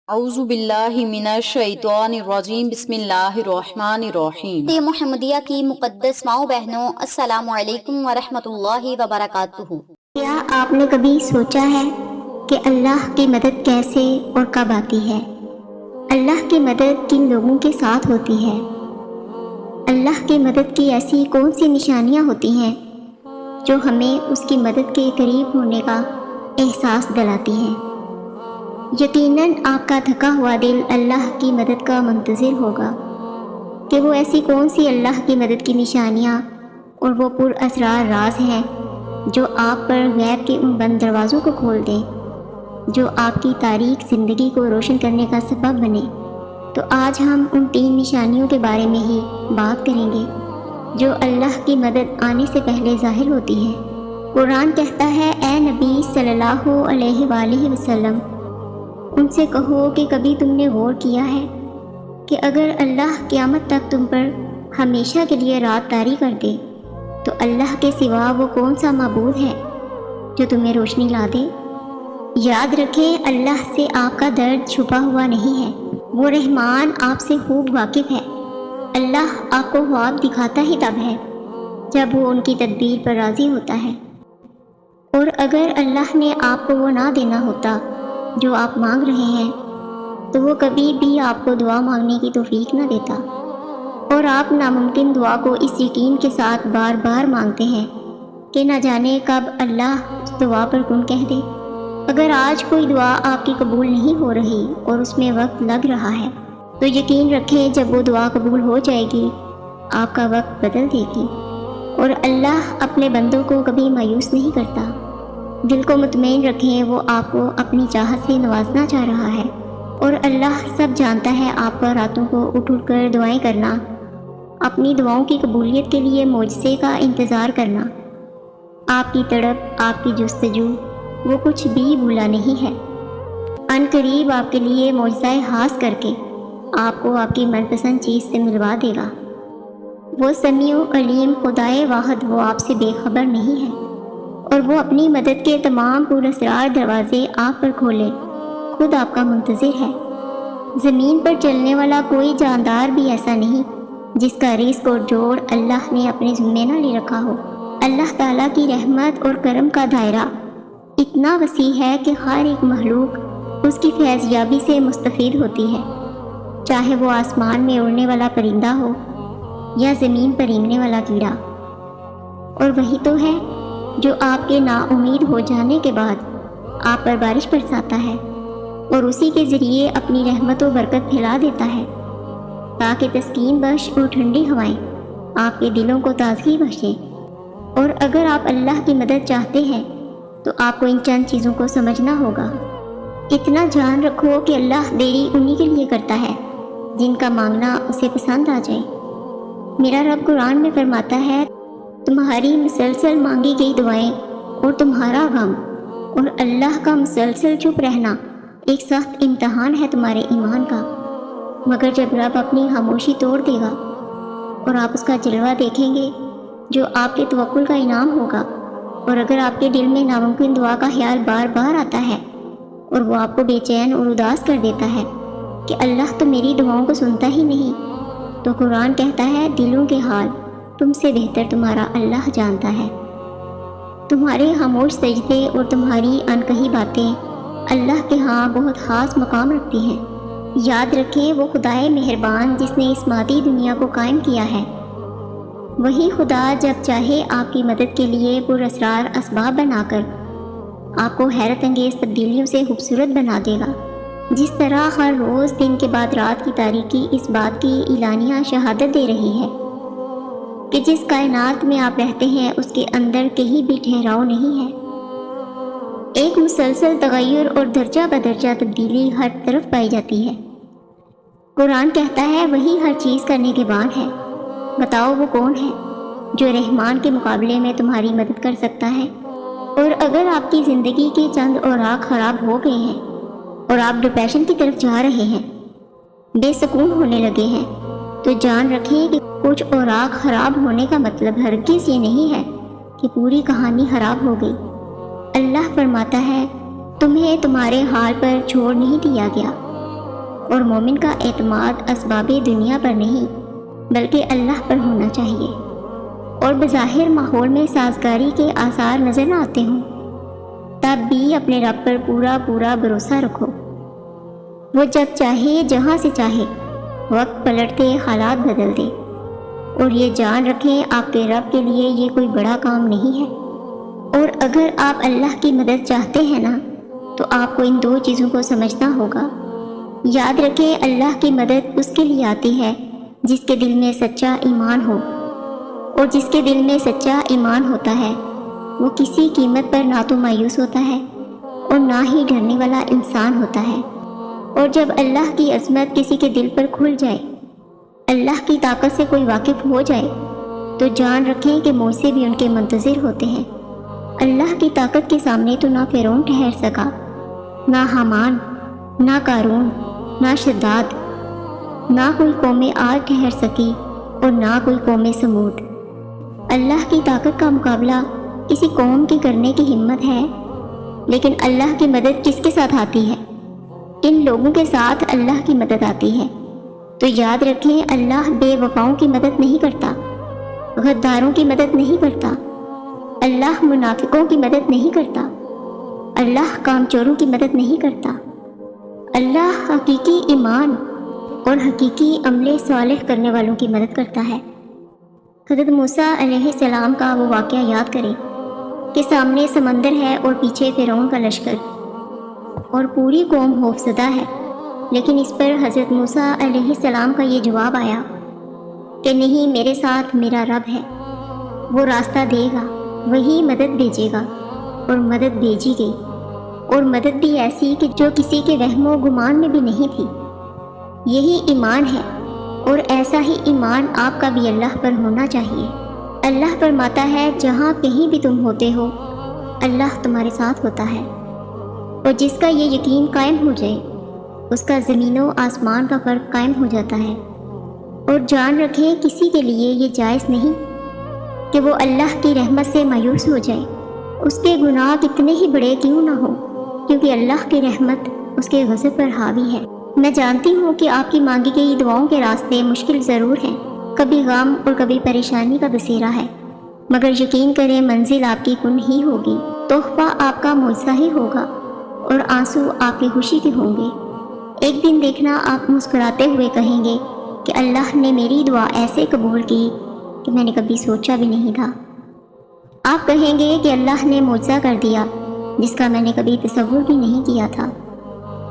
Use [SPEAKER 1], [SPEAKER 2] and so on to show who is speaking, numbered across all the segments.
[SPEAKER 1] اعوذ باللہ من الشیطان الرجیم، بسم اللہ الرحمن الرحیم۔
[SPEAKER 2] محمدیہ کی مقدس ماؤں بہنوں، السلام علیکم ورحمۃ اللہ وبرکاتہ۔
[SPEAKER 3] کیا آپ نے کبھی سوچا ہے کہ اللہ کی مدد کیسے اور کب آتی ہے؟ اللہ کی مدد کن لوگوں کے ساتھ ہوتی ہے؟ اللہ کی مدد کی ایسی کون سی نشانیاں ہوتی ہیں جو ہمیں اس کی مدد کے قریب ہونے کا احساس دلاتی ہیں؟ یقیناً آپ کا تھکا ہوا دل اللہ کی مدد کا منتظر ہوگا کہ وہ ایسی کون سی اللہ کی مدد کی نشانیاں اور وہ پر اسرار راز ہیں جو آپ پر غیب کے ان بند دروازوں کو کھول دیں، جو آپ کی تاریک زندگی کو روشن کرنے کا سبب بنے۔ تو آج ہم ان 3 نشانیوں کے بارے میں ہی بات کریں گے جو اللہ کی مدد آنے سے پہلے ظاہر ہوتی ہے۔ قرآن کہتا ہے، اے نبی صلی اللہ علیہ وآلہ وسلم، ان سے کہو کہ کبھی تم نے غور کیا ہے کہ اگر اللہ قیامت تک تم پر ہمیشہ کے لیے رات طاری کر دے تو اللہ کے سوا وہ کون سا معبود ہے جو تمہیں روشنی لا دے؟ یاد رکھیں، اللہ سے آپ کا درد چھپا ہوا نہیں ہے، وہ رحمان آپ سے خوب واقف ہے۔ اللہ آپ کو خواب دکھاتا ہی تب ہے جب وہ ان کی تدبیر پر راضی ہوتا ہے، اور اگر اللہ نے آپ کو وہ نہ دینا ہوتا جو آپ مانگ رہے ہیں تو وہ کبھی بھی آپ کو دعا مانگنے کی توفیق نہ دیتا، اور آپ ناممکن دعا کو اس یقین کے ساتھ بار بار مانگتے ہیں کہ نہ جانے کب اللہ اس دعا پر کن کہہ دے۔ اگر آج کوئی دعا آپ کی قبول نہیں ہو رہی اور اس میں وقت لگ رہا ہے تو یقین رکھیں جب وہ دعا قبول ہو جائے گی آپ کا وقت بدل دے گی، اور اللہ اپنے بندوں کو کبھی مایوس نہیں کرتا۔ دل کو مطمئن رکھیں، وہ آپ کو اپنی چاہت سے نوازنا چاہ رہا ہے، اور اللہ سب جانتا ہے آپ کا راتوں کو اٹھ کر دعائیں کرنا، اپنی دعاؤں کی قبولیت کے لیے معجزے کا انتظار کرنا، آپ کی تڑپ، آپ کی جستجو، وہ کچھ بھی بھولا نہیں ہے۔ ان قریب آپ کے لیے معجزہ خاص کر کے آپ کو آپ کی من پسند چیز سے ملوا دے گا۔ وہ سمیع علیم خدائے واحد، وہ آپ سے بے خبر نہیں ہے، اور وہ اپنی مدد کے تمام پر اسرار دروازے آپ پر کھولے خود آپ کا منتظر ہے۔ زمین پر چلنے والا کوئی جاندار بھی ایسا نہیں جس کا رزق اور جوڑ اللہ نے اپنے ذمے نہ لے رکھا ہو۔ اللہ تعالیٰ کی رحمت اور کرم کا دائرہ اتنا وسیع ہے کہ ہر ایک مخلوق اس کی فیض یابی سے مستفید ہوتی ہے، چاہے وہ آسمان میں اڑنے والا پرندہ ہو یا زمین پر رینگنے والا کیڑا۔ اور وہی تو ہے جو آپ کے نا امید ہو جانے کے بعد آپ پر بارش برساتا ہے، اور اسی کے ذریعے اپنی رحمت و برکت پھیلا دیتا ہے تاکہ تسکین بخش اور ٹھنڈی ہوائیں آپ کے دلوں کو تازگی بخشیں۔ اور اگر آپ اللہ کی مدد چاہتے ہیں تو آپ کو ان چند چیزوں کو سمجھنا ہوگا۔ اتنا جان رکھو کہ اللہ دیری انہی کے لیے کرتا ہے جن کا مانگنا اسے پسند آ جائے۔ میرا رب قرآن میں فرماتا ہے، تمہاری مسلسل مانگی گئی دعائیں اور تمہارا غم اور اللہ کا مسلسل چپ رہنا ایک سخت امتحان ہے تمہارے ایمان کا، مگر جب رب اپنی خاموشی توڑ دے گا اور آپ اس کا جلوہ دیکھیں گے جو آپ کے توکل کا انعام ہوگا، اور اگر آپ کے دل میں ناممکن دعا کا خیال بار بار آتا ہے اور وہ آپ کو بے چین اور اداس کر دیتا ہے کہ اللہ تو میری دعاؤں کو سنتا ہی نہیں، تو قرآن کہتا ہے، دلوں کے حال تم سے بہتر تمہارا اللہ جانتا ہے۔ تمہارے خاموش سجدے اور تمہاری انکہی باتیں اللہ کے ہاں بہت خاص مقام رکھتی ہیں۔ یاد رکھیں، وہ خدائے مہربان جس نے اس مادی دنیا کو قائم کیا ہے، وہی خدا جب چاہے آپ کی مدد کے لیے پر اسرار اسباب بنا کر آپ کو حیرت انگیز تبدیلیوں سے خوبصورت بنا دے گا۔ جس طرح ہر روز دن کے بعد رات کی تاریکی اس بات کی اعلانیہ شہادت دے رہی ہے کہ جس کائنات میں آپ رہتے ہیں اس کے اندر کہیں بھی ٹھہراؤ نہیں ہے، ایک مسلسل تغیر اور درجہ بدرجہ تبدیلی ہر طرف پائی جاتی ہے۔ قرآن کہتا ہے، وہی ہر چیز کا نگہبان ہے، بتاؤ وہ کون ہے جو رحمان کے مقابلے میں تمہاری مدد کر سکتا ہے؟ اور اگر آپ کی زندگی کے چند اوراق خراب ہو گئے ہیں اور آپ ڈپریشن کی طرف جا رہے ہیں، بے سکون ہونے لگے ہیں، تو جان رکھیں کہ کچھ اوراق خراب ہونے کا مطلب ہرگز یہ نہیں ہے کہ پوری کہانی خراب ہو گئی۔ اللہ فرماتا ہے، تمہیں تمہارے حال پر چھوڑ نہیں دیا گیا، اور مومن کا اعتماد اسباب دنیا پر نہیں بلکہ اللہ پر ہونا چاہیے، اور بظاہر ماحول میں سازگاری کے آثار نظر نہ آتے ہوں تب بھی اپنے رب پر پورا بھروسہ رکھو۔ وہ جب چاہے جہاں سے چاہے وقت پلٹ دے، حالات بدل دے، اور یہ جان رکھیں آپ کے رب کے لیے یہ کوئی بڑا کام نہیں ہے۔ اور اگر آپ اللہ کی مدد چاہتے ہیں نا تو آپ کو ان دو چیزوں کو سمجھنا ہوگا۔ یاد رکھیں اللہ کی مدد اس کے لیے آتی ہے جس کے دل میں سچا ایمان ہو، اور جس کے دل میں سچا ایمان ہوتا ہے وہ کسی قیمت پر نہ تو مایوس ہوتا ہے اور نہ ہی ڈرنے والا انسان ہوتا ہے۔ اور جب اللہ کی عظمت کسی کے دل پر کھل جائے، اللہ کی طاقت سے کوئی واقف ہو جائے، تو جان رکھیں کہ موجزے بھی ان کے منتظر ہوتے ہیں۔ اللہ کی طاقت کے سامنے تو نہ فرعون ٹھہر سکا، نہ حامان، نہ قارون، نہ شداد، نہ کوئی قوم عاد ٹھہر سکی اور نہ کوئی قوم سمود۔ اللہ کی طاقت کا مقابلہ کسی قوم کی کرنے کی ہمت ہے، لیکن اللہ کی مدد کس کے ساتھ آتی ہے؟ ان لوگوں کے ساتھ اللہ کی مدد آتی ہے۔ تو یاد رکھیں اللہ بے وفاؤں کی مدد نہیں کرتا، غداروں کی مدد نہیں کرتا، اللہ منافقوں کی مدد نہیں کرتا، اللہ کامچوروں کی مدد نہیں کرتا۔ اللہ حقیقی ایمان اور حقیقی عمل صالح کرنے والوں کی مدد کرتا ہے۔ حضرت موسیٰ علیہ السلام کا وہ واقعہ یاد کریں کہ سامنے سمندر ہے اور پیچھے فرعون کا لشکر اور پوری قوم خوفزدہ ہے، لیکن اس پر حضرت موسیٰ علیہ السلام کا یہ جواب آیا کہ نہیں، میرے ساتھ میرا رب ہے، وہ راستہ دے گا، وہی مدد بھیجے گا، اور مدد بھیجی گئی، اور مدد بھی ایسی کہ جو کسی کے وہم و گمان میں بھی نہیں تھی۔ یہی ایمان ہے، اور ایسا ہی ایمان آپ کا بھی اللہ پر ہونا چاہیے۔ اللہ فرماتا ہے جہاں کہیں بھی تم ہوتے ہو اللہ تمہارے ساتھ ہوتا ہے، اور جس کا یہ یقین قائم ہو جائے اس کا زمین و آسمان کا فرق قائم ہو جاتا ہے۔ اور جان رکھیں کسی کے لیے یہ جائز نہیں کہ وہ اللہ کی رحمت سے مایوس ہو جائے، اس کے گناہ کتنے ہی بڑے کیوں نہ ہو، کیونکہ اللہ کی رحمت اس کے غضب پر حاوی ہے۔ میں جانتی ہوں کہ آپ کی مانگی گئی دعاؤں کے راستے مشکل ضرور ہیں، کبھی غم اور کبھی پریشانی کا بسیرا ہے، مگر یقین کریں منزل آپ کی کن ہی ہوگی، تحفہ آپ کا معجزہ ہی ہوگا، اور آنسو آپ کی خوشی کے ہوں گے۔ ایک دن دیکھنا آپ مسکراتے ہوئے کہیں گے کہ اللہ نے میری دعا ایسے قبول کی کہ میں نے کبھی سوچا بھی نہیں تھا۔ آپ کہیں گے کہ اللہ نے معجزہ کر دیا جس کا میں نے کبھی تصور بھی نہیں کیا تھا،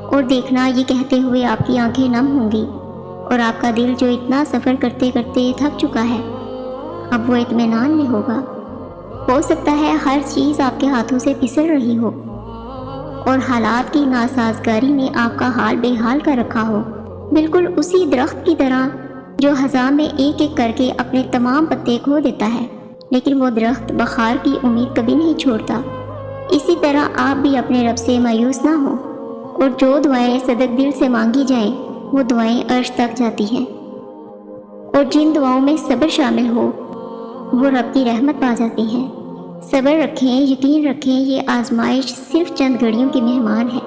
[SPEAKER 3] اور دیکھنا یہ کہتے ہوئے آپ کی آنکھیں نم ہوں گی، اور آپ کا دل جو اتنا سفر کرتے کرتے تھک چکا ہے اب وہ اطمینان میں ہوگا۔ ہو سکتا ہے ہر چیز آپ کے ہاتھوں سے پھسل رہی ہو اور حالات کی ناسازگاری نے آپ کا حال بے حال کر رکھا ہو، بالکل اسی درخت کی طرح جو خزاں میں ایک ایک کر کے اپنے تمام پتے کھو دیتا ہے، لیکن وہ درخت بخار کی امید کبھی نہیں چھوڑتا۔ اسی طرح آپ بھی اپنے رب سے مایوس نہ ہوں، اور جو دعائیں صدق دل سے مانگی جائیں وہ دعائیں عرش تک جاتی ہیں، اور جن دعاؤں میں صبر شامل ہو وہ رب کی رحمت پا جاتی ہیں۔ صبر رکھیں، یقین رکھیں، یہ آزمائش صرف چند گھڑیوں کی مہمان ہے۔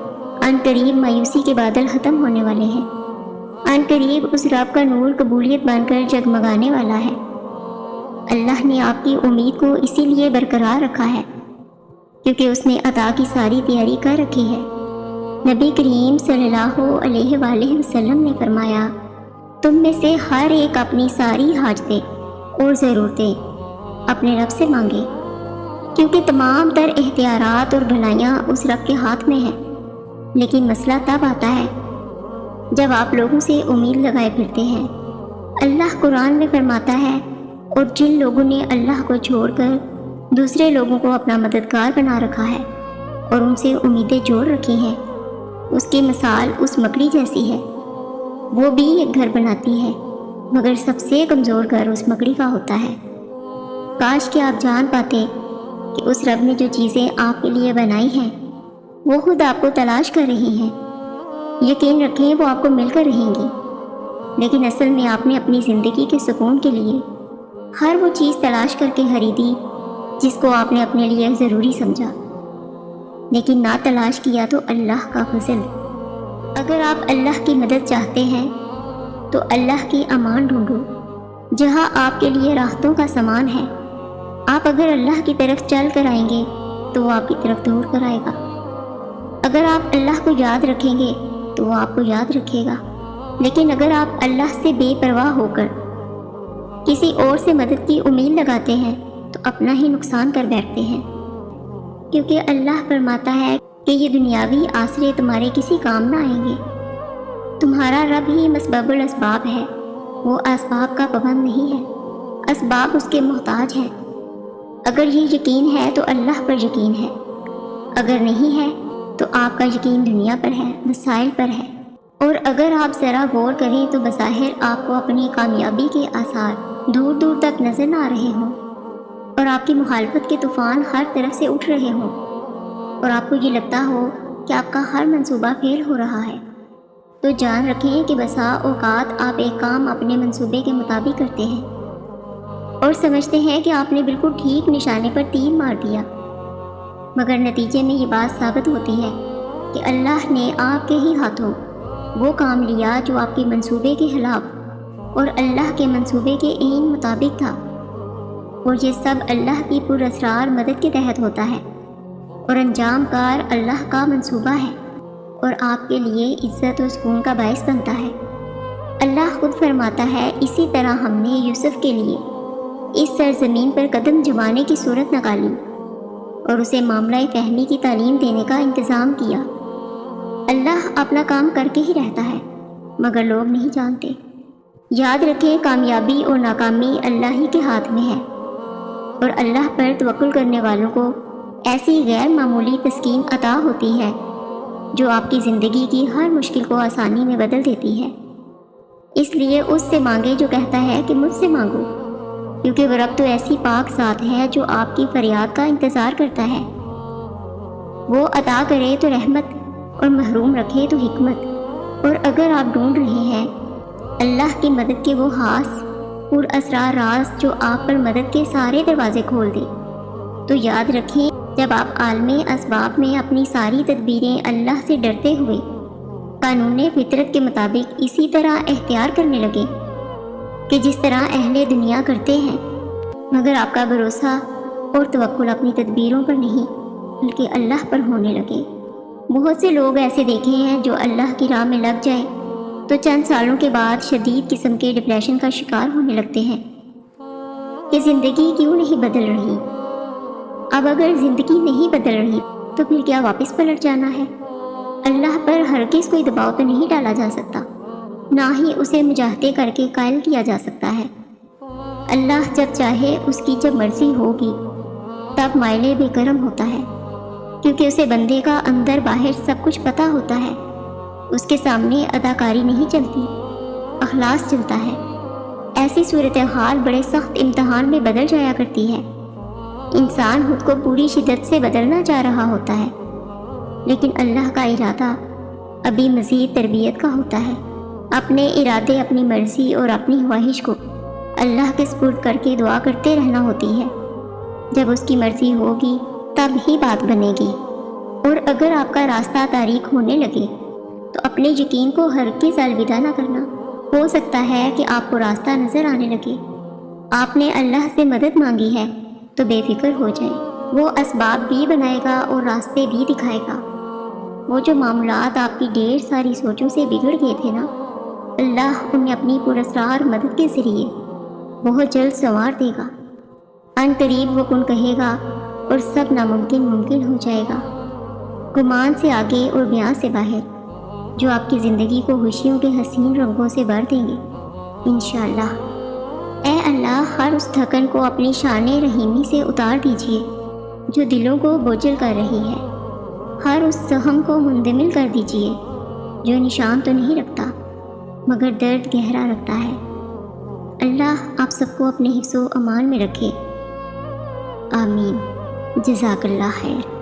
[SPEAKER 3] ان قریب مایوسی کے بادل ختم ہونے والے ہیں، ان قریب اس رب کا نور قبولیت بن کر جگمگانے والا ہے۔ اللہ نے آپ کی امید کو اسی لیے برقرار رکھا ہے کیونکہ اس نے عطا کی ساری تیاری کر رکھی ہے۔ نبی کریم صلی اللہ علیہ وآلہ وسلم نے فرمایا، تم میں سے ہر ایک اپنی ساری حاجتیں اور ضرورتیں اپنے رب سے مانگے، کیونکہ تمام تر اختیارات اور بھلائیاں اس رب کے ہاتھ میں ہیں۔ لیکن مسئلہ تب آتا ہے جب آپ لوگوں سے امید لگائے پھرتے ہیں۔ اللہ قرآن میں فرماتا ہے، اور جن لوگوں نے اللہ کو چھوڑ کر دوسرے لوگوں کو اپنا مددگار بنا رکھا ہے اور ان سے امیدیں جوڑ رکھی ہیں، اس کی مثال اس مکڑی جیسی ہے۔ وہ بھی ایک گھر بناتی ہے مگر سب سے کمزور گھر اس مکڑی کا ہوتا ہے۔ کاش کہ آپ جان پاتے کہ اس رب نے جو چیزیں آپ کے لیے بنائی ہیں وہ خود آپ کو تلاش کر رہی ہیں۔ یقین رکھیں وہ آپ کو مل کر رہیں گی، لیکن اصل میں آپ نے اپنی زندگی کے سکون کے لیے ہر وہ چیز تلاش کر کے خریدی جس کو آپ نے اپنے لیے ضروری سمجھا، لیکن نہ تلاش کیا تو اللہ کا فضل۔ اگر آپ اللہ کی مدد چاہتے ہیں تو اللہ کی امان ڈھونڈو جہاں آپ کے لیے راحتوں کا سامان ہے۔ آپ اگر اللہ کی طرف چل کر آئیں گے تو وہ آپ کی طرف دور کر آئے گا۔ اگر آپ اللہ کو یاد رکھیں گے تو وہ آپ کو یاد رکھے گا، لیکن اگر آپ اللہ سے بے پرواہ ہو کر کسی اور سے مدد کی امید لگاتے ہیں تو اپنا ہی نقصان کر بیٹھتے ہیں، کیونکہ اللہ فرماتا ہے کہ یہ دنیاوی آسرے تمہارے کسی کام نہ آئیں گے۔ تمہارا رب ہی مسبب الاسباب ہے، وہ اسباب کا پابند نہیں ہے، اسباب اس کے محتاج ہیں۔ اگر یہ یقین ہے تو اللہ پر یقین ہے، اگر نہیں ہے تو آپ کا یقین دنیا پر ہے، مسائل پر ہے۔ اور اگر آپ ذرا غور کریں تو بظاہر آپ کو اپنی کامیابی کے آثار دور دور تک نظر نہ آ رہے ہوں، اور آپ کی مخالفت کے طوفان ہر طرف سے اٹھ رہے ہوں، اور آپ کو یہ لگتا ہو کہ آپ کا ہر منصوبہ فیل ہو رہا ہے، تو جان رکھیں کہ بسا اوقات آپ ایک کام اپنے منصوبے کے مطابق کرتے ہیں اور سمجھتے ہیں کہ آپ نے بالکل ٹھیک نشانے پر تیر مار دیا، مگر نتیجے میں یہ بات ثابت ہوتی ہے کہ اللہ نے آپ کے ہی ہاتھوں وہ کام لیا جو آپ کے منصوبے کے خلاف اور اللہ کے منصوبے کے عین مطابق تھا، اور یہ سب اللہ کی پراسرار مدد کے تحت ہوتا ہے، اور انجام کار اللہ کا منصوبہ ہے اور آپ کے لیے عزت و سکون کا باعث بنتا ہے۔ اللہ خود فرماتا ہے، اسی طرح ہم نے یوسف کے لیے اس سرزمین پر قدم جمانے کی صورت نکالی اور اسے معاملہ فہمی کی تعلیم دینے کا انتظام کیا۔ اللہ اپنا کام کر کے ہی رہتا ہے، مگر لوگ نہیں جانتے۔ یاد رکھیں، کامیابی اور ناکامی اللہ ہی کے ہاتھ میں ہے، اور اللہ پر توکل کرنے والوں کو ایسی غیر معمولی تسکین عطا ہوتی ہے جو آپ کی زندگی کی ہر مشکل کو آسانی میں بدل دیتی ہے۔ اس لیے اس سے مانگے جو کہتا ہے کہ مجھ سے مانگو، کیونکہ وہ رب تو ایسی پاک ذات ہے جو آپ کی فریاد کا انتظار کرتا ہے۔ وہ عطا کرے تو رحمت اور محروم رکھے تو حکمت۔ اور اگر آپ ڈھونڈ رہے ہیں اللہ کی مدد کے وہ خاص پر اسرار راز جو آپ پر مدد کے سارے دروازے کھول دے، تو یاد رکھیں، جب آپ عالم اسباب میں اپنی ساری تدبیریں اللہ سے ڈرتے ہوئے قانون فطرت کے مطابق اسی طرح اختیار کرنے لگے کہ جس طرح اہل دنیا کرتے ہیں، مگر آپ کا بھروسہ اور توکل اپنی تدبیروں پر نہیں بلکہ اللہ پر ہونے لگے۔ بہت سے لوگ ایسے دیکھے ہیں جو اللہ کی راہ میں لگ جائیں تو چند سالوں کے بعد شدید قسم کے ڈپریشن کا شکار ہونے لگتے ہیں کہ زندگی کیوں نہیں بدل رہی۔ اب اگر زندگی نہیں بدل رہی تو پھر کیا واپس پلٹ جانا ہے؟ اللہ پر ہرگز کوئی دباؤ تو نہیں ڈالا جا سکتا، نہ ہی اسے مجاہدے کر کے قائل کیا جا سکتا ہے۔ اللہ جب چاہے، اس کی جب مرضی ہوگی، تب مائل بے کرم ہوتا ہے، کیونکہ اسے بندے کا اندر باہر سب کچھ پتہ ہوتا ہے۔ اس کے سامنے اداکاری نہیں چلتی، اخلاص چلتا ہے۔ ایسی صورتحال بڑے سخت امتحان میں بدل جایا کرتی ہے۔ انسان خود کو پوری شدت سے بدلنا چاہ رہا ہوتا ہے، لیکن اللہ کا ارادہ ابھی مزید تربیت کا ہوتا ہے۔ اپنے ارادے، اپنی مرضی اور اپنی خواہش کو اللہ کے سپرد کر کے دعا کرتے رہنا ہوتی ہے۔ جب اس کی مرضی ہوگی تب ہی بات بنے گی۔ اور اگر آپ کا راستہ تاریک ہونے لگے تو اپنے یقین کو ہرگز الوداع نہ کرنا۔ ہو سکتا ہے کہ آپ کو راستہ نظر آنے لگے، آپ نے اللہ سے مدد مانگی ہے تو بے فکر ہو جائیں، وہ اسباب بھی بنائے گا اور راستے بھی دکھائے گا۔ وہ جو معاملات آپ کی ڈھیر ساری سوچوں سے بگڑ گئے تھے نا، اللہ انہیں اپنی پراسرار مدد کے ذریعے بہت جلد سنوار دے گا۔ ان قریب وہ کن کہے گا اور سب ناممکن ممکن ہو جائے گا۔ گمان سے آگے اور بیان سے باہر، جو آپ کی زندگی کو خوشیوں کے حسین رنگوں سے بھر دیں گے انشاءاللہ۔ اے اللہ، ہر اس تھکن کو اپنی شان رحیمی سے اتار دیجیے جو دلوں کو بوجھل کر رہی ہے۔ ہر اس زخم کو مندمل کر دیجیے جو نشان تو نہیں رکھتا مگر درد گہرا رکھتا ہے۔ اللہ آپ سب کو اپنے حفظ و امان میں رکھے، آمین۔ جزاک اللہ خیر۔